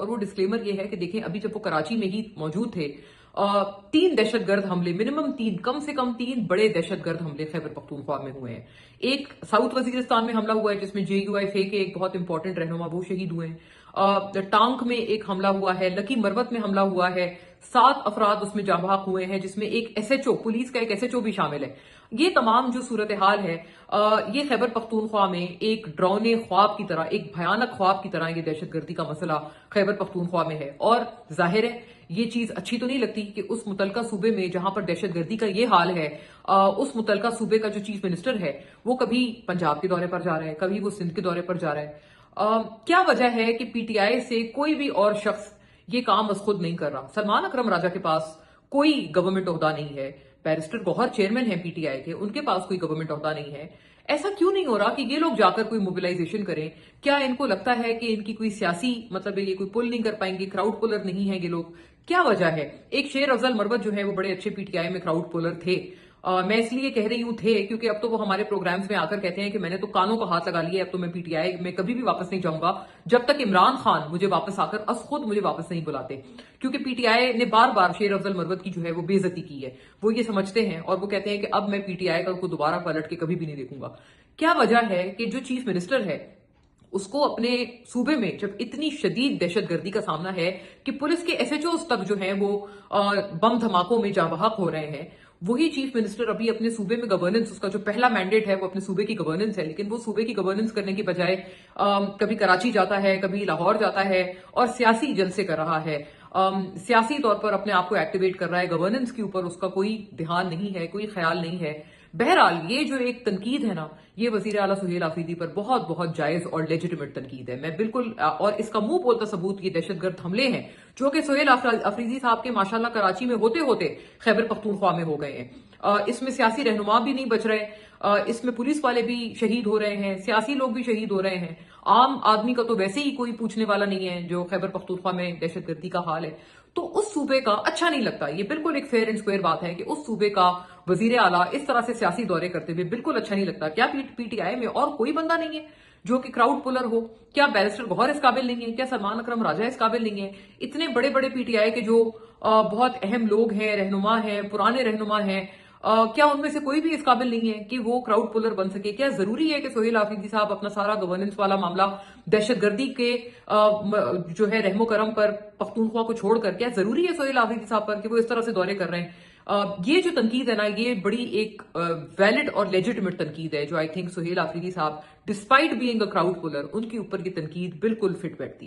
और वो डिस्क्लेमर ये है कि देखें, अभी जब वो कराची में ही मौजूद थे, 3 दहशतगर्द हमले, मिनिमम 3, कम से कम 3 बड़े दहशतगर्द हमले खैबर पख्तूनख्वा में हुए हैं। एक साउथ वजीरिस्तान में हमला हुआ है जिसमें JUIF के एक बहुत इंपॉर्टेंट रहनुमा वो शहीद हुए हैं। टांक में एक हमला हुआ है, लकी मरवत में हमला हुआ है, 7 अफराद उसमें जाँ बहक हुए हैं, जिसमें एक SHO, पुलिस का एक SHO भी शामिल है। ये तमाम जो सूरत हाल है, ये खैबर पख्तूनख्वा में एक ड्रोने ख्वाब की तरह, एक भयानक ख्वाब की तरह ये दहशतगर्दी का मसला खैबर पख्तूनख्वा में है। और जाहिर है ये चीज अच्छी तो नहीं लगती कि उस मुतलका सूबे में जहां पर दहशतगर्दी का ये हाल है, उस मुतलका सूबे का जो चीफ मिनिस्टर है वो कभी पंजाब के दौरे पर जा रहा है, कभी वो सिंध के दौरे पर जा रहा है। क्या वजह है कि PTI से कोई भी और शख्स ये काम बस खुद नहीं कर रहा? सलमान अकरम राजा के पास कोई गवर्नमेंट ओहदा नहीं है, बैरिस्टर गौहर चेयरमैन है PTI के, उनके पास कोई गवर्नमेंट ओहदा नहीं है। ऐसा क्यों नहीं हो रहा कि ये लोग जाकर कोई मोबिलाइजेशन करें? क्या इनको लगता है कि इनकी कोई सियासी मतलब ये कोई पुल नहीं कर पाएंगे, क्राउड पुलर नहीं है ये लोग? क्या वजह है? एक शेर अफजल मरवत जो है वो बड़े अच्छे PTI में क्राउड पुलर थे। मैं इसलिए कह रही हूं थे क्योंकि अब तो वो हमारे प्रोग्राम्स में आकर कहते हैं कि मैंने तो कानों का हाथ लगा लिया, अब तो मैं PTI में कभी भी वापस नहीं जाऊंगा जब तक इमरान खान मुझे वापस आकर खुद मुझे वापस नहीं बुलाते। क्योंकि PTI ने बार बार शेर अफजल मरवत की जो है वो बेइज्जती की है, वो ये समझते हैं और वो कहते हैं कि अब मैं PTI को दोबारा पलट के कभी भी नहीं देखूंगा। क्या वजह है कि जो चीफ मिनिस्टर है उसको अपने सूबे में जब इतनी शदीद दहशतगर्दी का सामना है कि पुलिस के SHOs तक जो है वो बम धमाकों में जाँ बहक हो रहे हैं, वही चीफ मिनिस्टर अभी अपने सूबे में गवर्नेंस, उसका जो पहला मैंडेट है वो अपने सूबे की गवर्नेंस है, लेकिन वो सूबे की गवर्नेंस करने की बजाय कभी कराची जाता है, कभी लाहौर जाता है और सियासी जलसे कर रहा है। सियासी तौर पर अपने आप को एक्टिवेट कर रहा है, गवर्नेंस के ऊपर उसका कोई ध्यान नहीं है, कोई ख्याल नहीं है। बहरहाल ये जो एक तनकीद है ना, ये वजीर आला सुहेल आफरीदी पर बहुत बहुत जायज और लेजिटिमेट तनकीद है। मैं बिल्कुल और इसका मुंह बोलता सबूत ये दहशतगर्द हमले हैं जो कि सुहेल आफरीदी साहब के माशाल्लाह कराची में होते होते खैबर पख्तूनख्वा में हो गए हैं। इसमें सियासी रहनुमा भी नहीं बच रहे, इसमें पुलिस वाले भी शहीद हो रहे हैं, सियासी लोग भी शहीद हो रहे हैं। आम आदमी का तो वैसे ही कोई पूछने वाला नहीं है जो खैबर पख्तूनख्वा में दहशतगर्दी का हाल है। तो उस सूबे का अच्छा नहीं लगता। ये बिल्कुल एक फेयर एंड स्क्वायर बात है कि उस सूबे का वजीर आला इस तरह से सियासी दौरे करते हुए बिल्कुल अच्छा नहीं लगता। क्या PTI में और कोई बंदा नहीं है जो कि क्राउड पुलर हो? क्या बैरिस्टर गौहर इस काबिल नहीं है? क्या सलमान अकरम राजा इस काबिल नहीं है? इतने बड़े बड़े PTI के जो बहुत अहम लोग हैं, रहनुमा हैं, पुराने रहनुमा हैं, क्या उनमें से कोई भी इस काबिल नहीं है कि वो क्राउड पुलर बन सके? क्या जरूरी है कि सुहेल आफरीदी साहब अपना सारा गवर्नेंस वाला मामला दहशतगर्दी के जो है रहमो करम पर पख्तूनख्वा को छोड़कर, क्या जरूरी है सुहेल आफरीदी साहब पर कि वो इस तरह से दौरे कर रहे हैं? ये जो तनकीद है ना, ये बड़ी एक वैलिड और लेजिटिमेट तनकीद है जो आई थिंक सुहेल आफरीदी साहब despite being a crowd puller, उनके ऊपर की तनकीद बिल्कुल फिट बैठती है।